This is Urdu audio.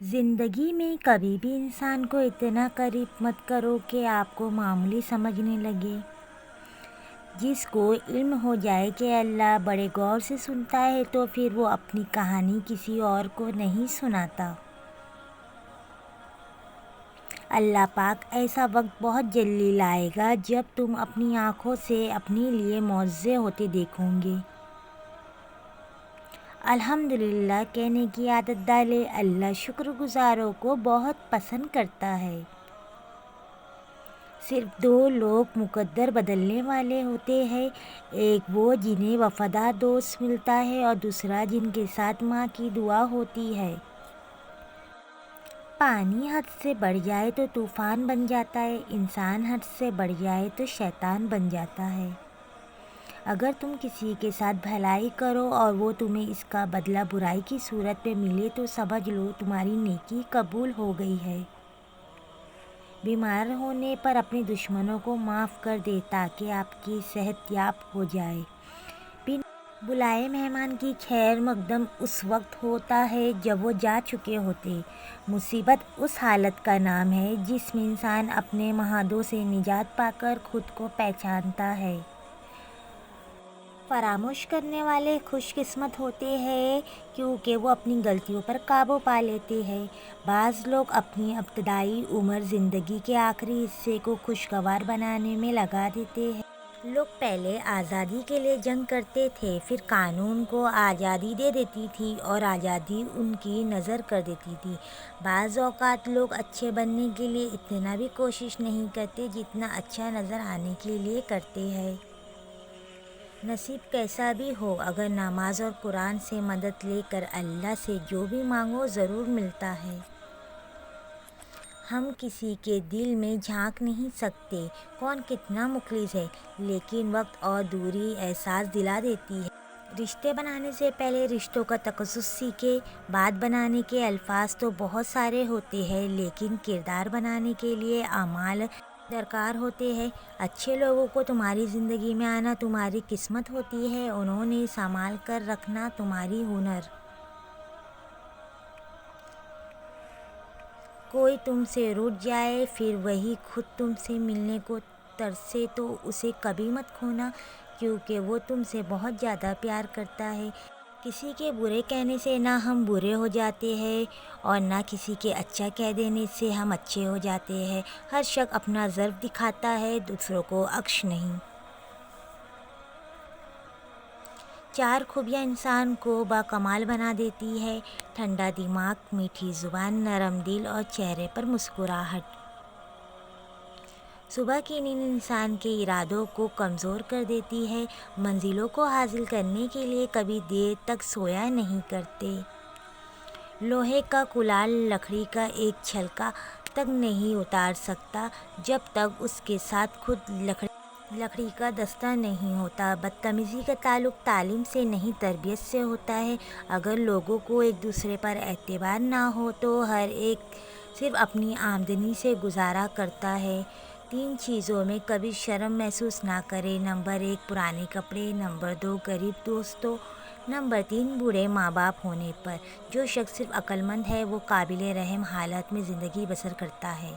زندگی میں کبھی بھی انسان کو اتنا قریب مت کرو کہ آپ کو معمولی سمجھنے لگے۔ جس کو علم ہو جائے کہ اللہ بڑے غور سے سنتا ہے تو پھر وہ اپنی کہانی کسی اور کو نہیں سناتا۔ اللہ پاک ایسا وقت بہت جلدی لائے گا جب تم اپنی آنکھوں سے اپنے لیے معجزے ہوتے دیکھو گے۔ الحمدللہ کہنے کی عادت ڈالیں۔ اللہ شکر گزاروں کو بہت پسند کرتا ہے۔ صرف دو لوگ مقدر بدلنے والے ہوتے ہیں، ایک وہ جنہیں وفادار دوست ملتا ہے اور دوسرا جن کے ساتھ ماں کی دعا ہوتی ہے۔ پانی حد سے بڑھ جائے تو طوفان بن جاتا ہے، انسان حد سے بڑھ جائے تو شیطان بن جاتا ہے۔ اگر تم کسی کے ساتھ بھلائی کرو اور وہ تمہیں اس کا بدلہ برائی کی صورت میں ملے تو سمجھ لو تمہاری نیکی قبول ہو گئی ہے۔ بیمار ہونے پر اپنے دشمنوں کو معاف کر دیں تاکہ آپ کی صحت یاب ہو جائے۔ بنا بلائے مہمان کی خیر مقدم اس وقت ہوتا ہے جب وہ جا چکے ہوتے۔ مصیبت اس حالت کا نام ہے جس میں انسان اپنے محدودوں سے نجات پا کر خود کو پہچانتا ہے۔ فراموش کرنے والے خوش قسمت ہوتے ہیں کیونکہ وہ اپنی غلطیوں پر قابو پا لیتے ہیں۔ بعض لوگ اپنی ابتدائی عمر زندگی کے آخری حصے کو خوشگوار بنانے میں لگا دیتے ہیں۔ لوگ پہلے آزادی کے لیے جنگ کرتے تھے، پھر قانون کو آزادی دے دیتی تھی اور آزادی ان کی نذر کر دیتی تھی۔ بعض اوقات لوگ اچھے بننے کے لیے اتنا بھی کوشش نہیں کرتے جتنا اچھا نظر آنے کے لیے کرتے ہیں۔ نصیب کیسا بھی ہو، اگر نماز اور قرآن سے مدد لے کر اللہ سے جو بھی مانگو ضرور ملتا ہے۔ ہم کسی کے دل میں جھانک نہیں سکتے کون کتنا مخلص ہے، لیکن وقت اور دوری احساس دلا دیتی ہے۔ رشتے بنانے سے پہلے رشتوں کا تخصص سیکھیں۔ بات بنانے کے الفاظ تو بہت سارے ہوتے ہیں لیکن کردار بنانے کے لیے اعمال درکار ہوتے ہیں۔ اچھے لوگوں کو تمہاری زندگی میں آنا تمہاری قسمت ہوتی ہے، انہیں سنبھال کر رکھنا تمہاری ہنر۔ کوئی تم سے روٹھ جائے پھر وہی خود تم سے ملنے کو ترسے تو اسے کبھی مت کھونا کیونکہ وہ تم سے بہت زیادہ پیار کرتا ہے۔ کسی کے برے کہنے سے نہ ہم برے ہو جاتے ہیں اور نہ کسی کے اچھا کہہ دینے سے ہم اچھے ہو جاتے ہیں۔ ہر شخص اپنا ضرف دکھاتا ہے، دوسروں کو عکس نہیں۔ 4 خوبیاں انسان کو باکمال بنا دیتی ہیں: ٹھنڈا دماغ، میٹھی زبان، نرم دل اور چہرے پر مسکراہٹ۔ صبح کی نیند انسان کے ارادوں کو کمزور کر دیتی ہے۔ منزلوں کو حاصل کرنے کے لیے کبھی دیر تک سویا نہیں کرتے۔ لوہے کا کلہاڑ لکڑی کا ایک چھلکا تک نہیں اتار سکتا جب تک اس کے ساتھ خود لکڑی کا دستہ نہیں ہوتا۔ بدتمیزی کا تعلق تعلیم سے نہیں تربیت سے ہوتا ہے۔ اگر لوگوں کو ایک دوسرے پر اعتبار نہ ہو تو ہر ایک صرف اپنی آمدنی سے گزارا کرتا ہے۔ 3 چیزوں میں کبھی شرم محسوس نہ کریں: نمبر 1 پرانے کپڑے، نمبر 2 غریب دوستوں، نمبر 3 بوڑھے ماں باپ ہونے پر۔ جو شخص صرف عقل مند ہے وہ قابل رحم حالات میں زندگی بسر کرتا ہے۔